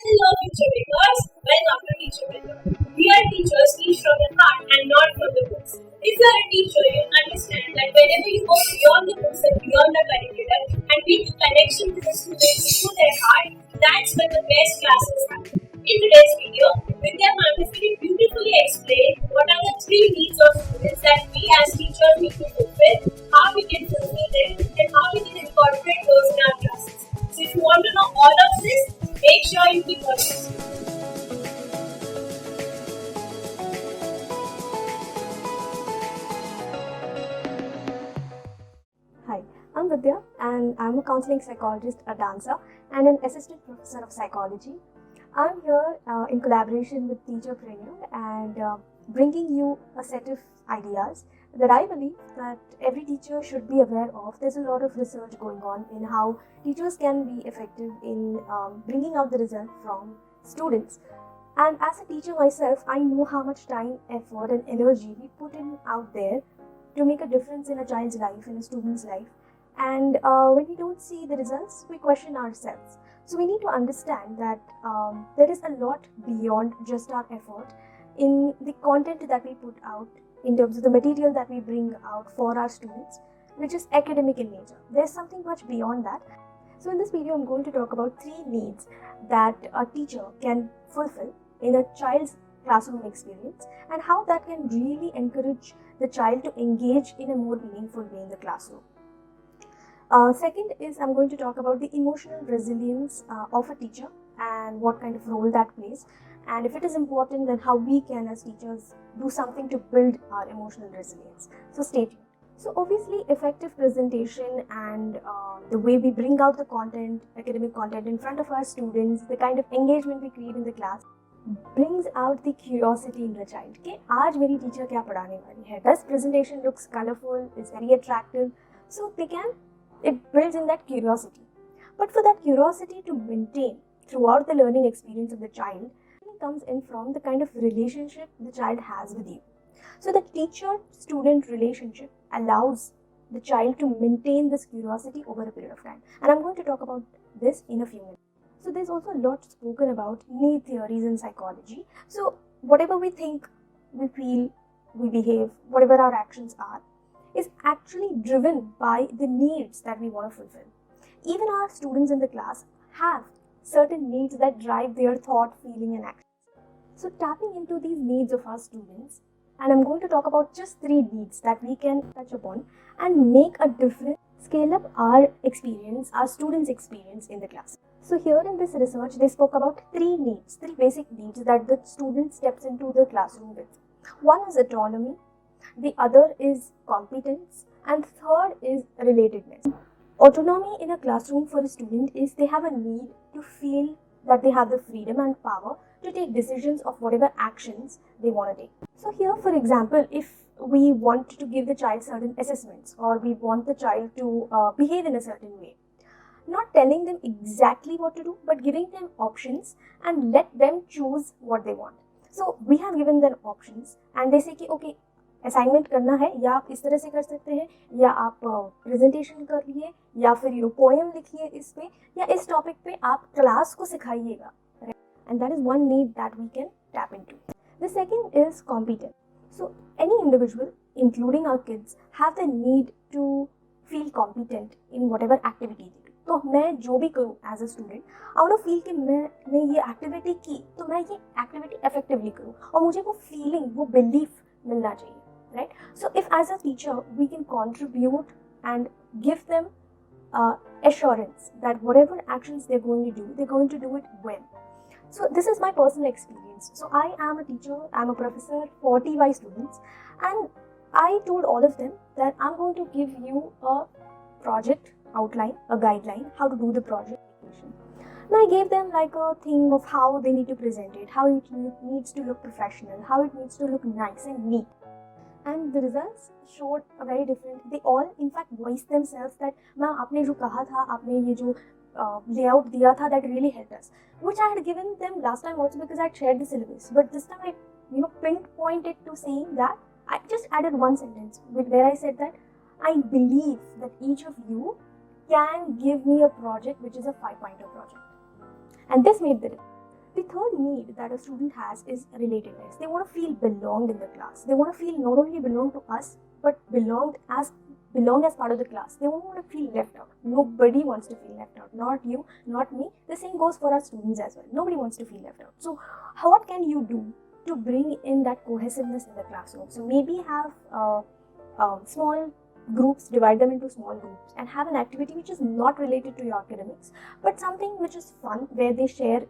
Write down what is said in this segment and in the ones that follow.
Hello, future makers. Welcome to TeacherPreneur. We are teachers teach from the heart and not from the books. If you are a teacher, you understand that whenever you go beyond the books and beyond the curriculum and make a connection to the students through their heart, that's when the best classes happen. In today's video, Vidhya beautifully explain what are the three needs of students that we as teachers need to fulfill, how we can fulfill them, and how we can incorporate those in our classes. So if you want to know all of this, make sure you keep watching. Hi, I'm Vidhya and I'm a counseling psychologist, a dancer, and an assistant professor of psychology. I'm here in collaboration with TeacherPreneur and bringing you a set of ideas that I believe that every teacher should be aware of. There's a lot of research going on in how teachers can be effective in bringing out the result from students. And as a teacher myself, I know how much time, effort, and energy we put in out there to make a difference in a child's life, in a student's life. And when we don't see the results, we question ourselves. So we need to understand that there is a lot beyond just our effort in the content that we put out, in terms of the material that we bring out for our students, which is academic in nature. There's something much beyond that. So in this video, I'm going to talk about three needs that a teacher can fulfill in a child's classroom experience and how that can really encourage the child to engage in a more meaningful way in the classroom. Second is I'm going to talk about the emotional resilience of a teacher and what kind of role that plays, and if it is important, then how we can as teachers do something to build our emotional resilience. So stay tuned. So obviously effective presentation and the way we bring out the content, academic content in front of our students, the kind of engagement we create in the class brings out the curiosity in the child. कि आज मेरी teacher क्या पढ़ाने वाली है? This presentation looks colorful, is very attractive, so it builds in that curiosity. But for that curiosity to maintain throughout the learning experience of the child, it comes in from the kind of relationship the child has with you. So the teacher-student relationship allows the child to maintain this curiosity over a period of time. And I'm going to talk about this in a few minutes. So there's also a lot spoken about need theories in psychology. So whatever we think, we feel, we behave, whatever our actions are, is actually driven by the needs that we want to fulfill. Even our students in the class have certain needs that drive their thought, feeling, and action. So tapping into these needs of our students, and I'm going to talk about just three needs that we can touch upon and make a difference, scale up our experience, our students' experience in the class. So here in this research, they spoke about three basic needs that the student steps into the classroom with. One is autonomy, the other is competence, and third is relatedness. Autonomy in a classroom for a student is they have a need to feel that they have the freedom and power to take decisions of whatever actions they want to take. So here, for example, if we want to give the child certain assessments or we want the child to behave in a certain way, not telling them exactly what to do, but giving them options and let them choose what they want. So we have given them options and they say कि okay, assignment करना है या आप इस तरह से कर सकते हैं या आप प्रेजेंटेशन कर लिए या फिर पोएम लिखिए इस पे या इस टॉपिक पे आप क्लास को सिखाइएगा, and that is one need that we can tap into. The second is competence. So any individual, including our kids, have the need to feel competent in whatever activity they do. तो मैं जो भी करूँ as a student, I want to feel कि मैंने ये activity की तो मैं ये एक्टिविटी इफेक्टिवली करूँ और मुझे वो फीलिंग, वो बिलीफ मिलना चाहिए. Right? So if as a teacher we can contribute and give them assurance that whatever actions they're going to do it well. So this is my personal experience. So I am a teacher, I'm a professor, 40 students, and I told all of them that I'm going to give you a project outline, a guideline, how to do the project. Now I gave them like a thing of how they need to present it, how it needs to look professional, how it needs to look nice and neat. And the results showed a very different. They all, in fact, voiced themselves that, "Ma'am, आपने जो कहा था, आपने ये जो layout दिया था, that really helped us." Which I had given them last time also because I had shared the syllabus. But this time I, pinpointed to saying that I just added one sentence where I said that I believe that each of you can give me a project which is a 5-pointer project, and this made the difference. need that a student has is relatedness. They want to feel belonged in the class. They want to feel not only belong to us, but belong as part of the class. They don't want to feel left out. Nobody wants to feel left out. Not you, not me. The same goes for our students as well. Nobody wants to feel left out. So what can you do to bring in that cohesiveness in the classroom? So maybe have small groups, divide them into small groups, and have an activity which is not related to your academics, but something which is fun, where they share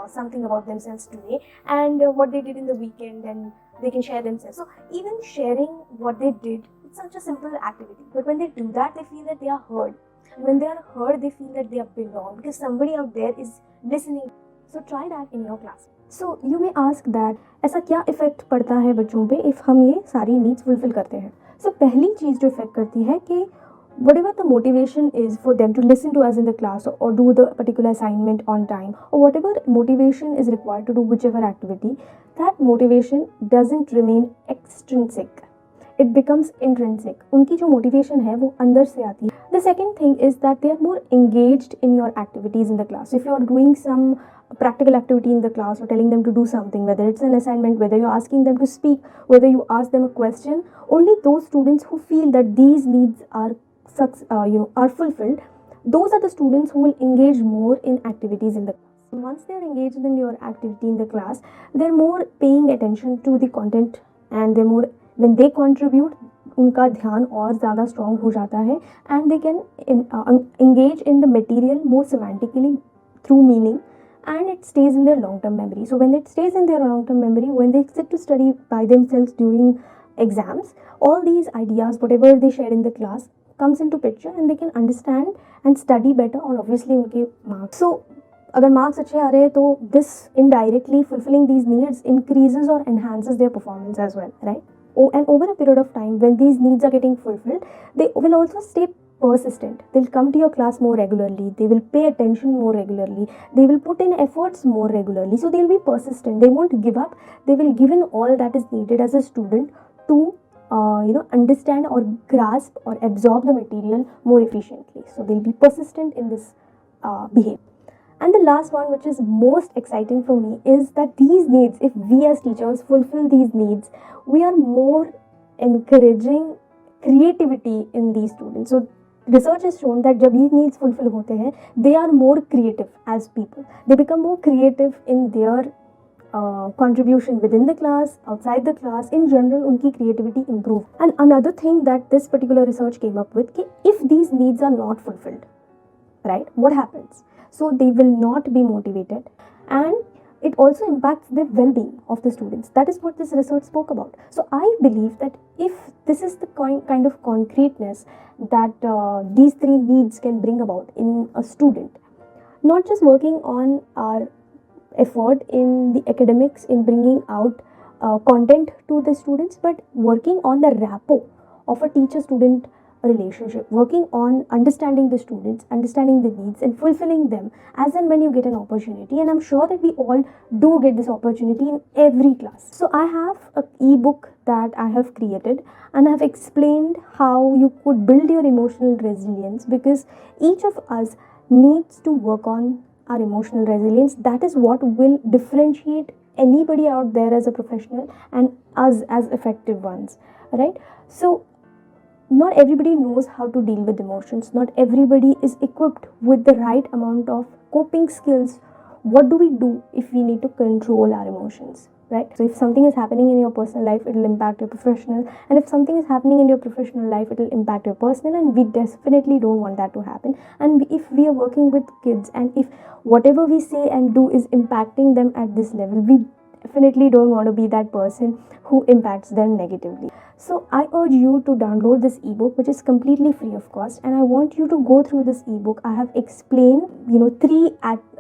something about themselves today and what they did in the weekend, and they can share themselves. So even sharing what they did, it's such a simple activity, but when they do that, they feel that they are heard. And when they are heard, they feel that they are belong, because somebody out there is listening. So try that in your class. So you may ask that ऐसा क्या effect पड़ता है बच्चों पे if हम ये सारी needs fulfil करते हैं? So पहली चीज़ जो इफेक्ट करती है कि whatever the motivation is for them to listen to us in the class, or do the particular assignment on time, or whatever motivation is required to do whichever activity, that motivation doesn't remain extrinsic. It becomes intrinsic. उनकी जो motivation है वो अंदर से आती है. The second thing is that they are more engaged in your activities in the class. If you are doing some practical activity in the class, or telling them to do something, whether it's an assignment, whether you're asking them to speak, whether you ask them a question, only those students who feel that these needs are fulfilled, those are the students who will engage more in activities in the class. Once they are engaged in your activity in the class, they're more paying attention to the content, and they're more, when they contribute, उनका ध्यान और ज़्यादा strong हो जाता है, and they can engage in the material more semantically through meaning, and it stays in their long-term memory. So when it stays in their long-term memory, when they sit to study by themselves during exams, all these ideas, whatever they shared in the class, comes into picture, and they can understand and study better, और obviously उनके marks. So अगर marks अच्छे आ रहे हैं तो this indirectly fulfilling these needs increases or enhances their performance as well, right? And over a period of time, when these needs are getting fulfilled, they will also stay persistent. They'll come to your class more regularly. They will pay attention more regularly. They will put in efforts more regularly. So they'll be persistent. They won't give up. They will give in all that is needed as a student to understand or grasp or absorb the material more efficiently. So they'll be persistent in this behavior. And the last one, which is most exciting for me, is that these needs, if we as teachers fulfill these needs, we are more encouraging creativity in these students. So research has shown that जब ये needs fulfill होते हैं, they are more creative as people. They become more creative in their contribution within the class, outside the class. In general, उनकी creativity improve. And another thing that this particular research came up with, कि if these needs are not fulfilled, right, what happens? So they will not be motivated, and it also impacts the well-being of the students. That is what this research spoke about. So I believe that if this is the kind of concreteness that these three needs can bring about in a student, not just working on our effort in the academics in bringing out content to the students, but working on the rapport of a teacher-student relationship, working on understanding the students, understanding the needs, and fulfilling them as and when you get an opportunity. And I'm sure that we all do get this opportunity in every class. So I have an ebook that I have created, and I have explained how you could build your emotional resilience, because each of us needs to work on our emotional resilience. That is what will differentiate anybody out there as a professional and us as effective ones, right? So not everybody knows how to deal with emotions. Not everybody is equipped with the right amount of coping skills. What do we do if we need to control our emotions, right? So if something is happening in your personal life, it will impact your professional, and if something is happening in your professional life, it will impact your personal, and we definitely don't want that to happen. And if we are working with kids, and if whatever we say and do is impacting them at this level, we definitely don't want to be that person who impacts them negatively. So I urge you to download this ebook, which is completely free of cost, and I want you to go through this ebook. I have explained, three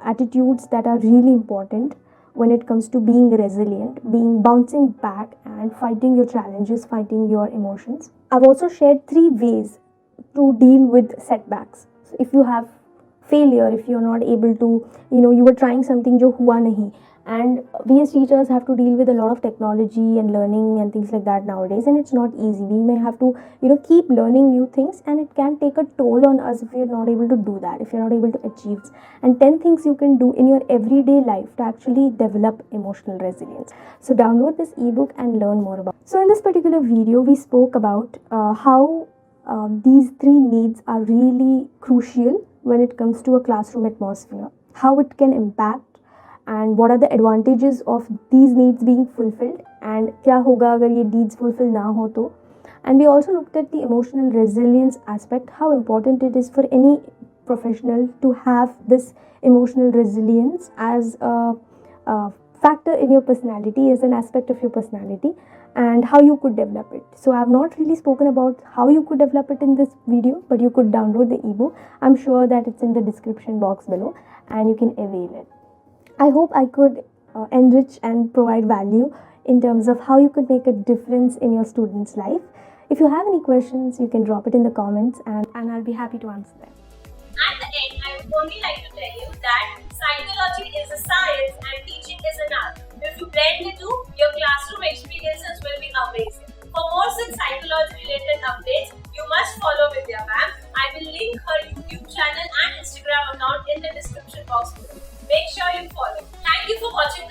attitudes that are really important when it comes to being resilient, bouncing back, and fighting your challenges, fighting your emotions. I've also shared 3 ways to deal with setbacks. So if you have failure, if you're not able to, you were trying something जो हुआ नहीं, And we as teachers have to deal with a lot of technology and learning and things like that nowadays, and it's not easy. We may have to keep learning new things, and it can take a toll on us if you're not able to do that, if you're not able to achieve. And 10 things you can do in your everyday life to actually develop emotional resilience. So download this ebook and learn more about it. So in this particular video we spoke about how these three needs are really crucial when it comes to a classroom atmosphere, how it can impact, and what are the advantages of these needs being fulfilled, and kya hoga agar ye needs fulfill na ho to. And we also looked at the emotional resilience aspect, how important it is for any professional to have this emotional resilience as a factor in your personality, as an aspect of your personality, and how you could develop it. So I have not really spoken about how you could develop it in this video, but you could download the ebook. I'm sure that it's in the description box below and you can avail it. I hope I could enrich and provide value in terms of how you could make a difference in your students' life. If you have any questions, you can drop it in the comments and I'll be happy to answer them. At the end, I would only like to tell you that psychology is a science and teaching is an art. If you blend the two, your classroom experiences will be amazing. For more such psychology related updates, you must follow Vidhya ma'am. I will link her YouTube channel and Instagram account in the description box below. Make sure you follow. Thank you for watching